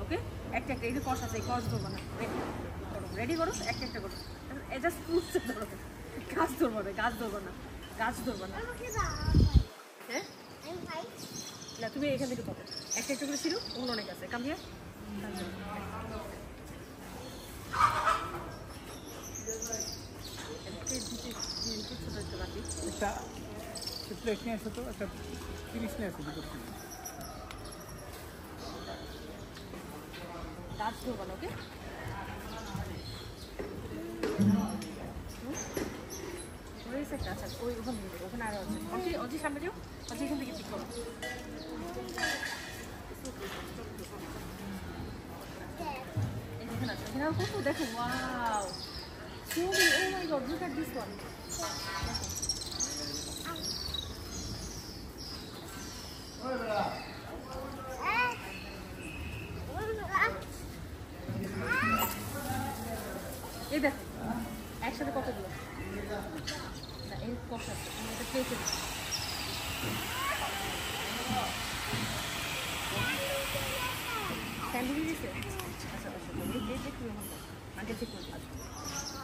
ওকে একটা একটা এই যে কষ আছে এই কষ ধরবো না রেডি করো একটা একটা করো এটা ফ্রুটসে ধরো গাছ ধরবো না গাছ ধরবো না গাছ ধরবো না হ্যাঁ না তুমি এখান থেকে পাবো একটা একটা করে ছিল ওগুলো অনেক আছে কাম হিয়ার একটা প্লেট নিয়ে আসো তো একটা 30 নিয়ে আসো দুটো গাছ ধরবো না ওকে আচ্ছা ওই ওখানে ওখানে আরো আছে অজি অজি সামনে যাও অজি এখান থেকে ঠিক করো এখানে আছে এখানে কত দেখো wow so oh my god look at this one এই দেখো একসাথে কতগুলো না এই কত আছে এটা পেয়েছে স্যান্ডউইচ দিছে আচ্ছা আচ্ছা এই দেখো আগে ঠিক করে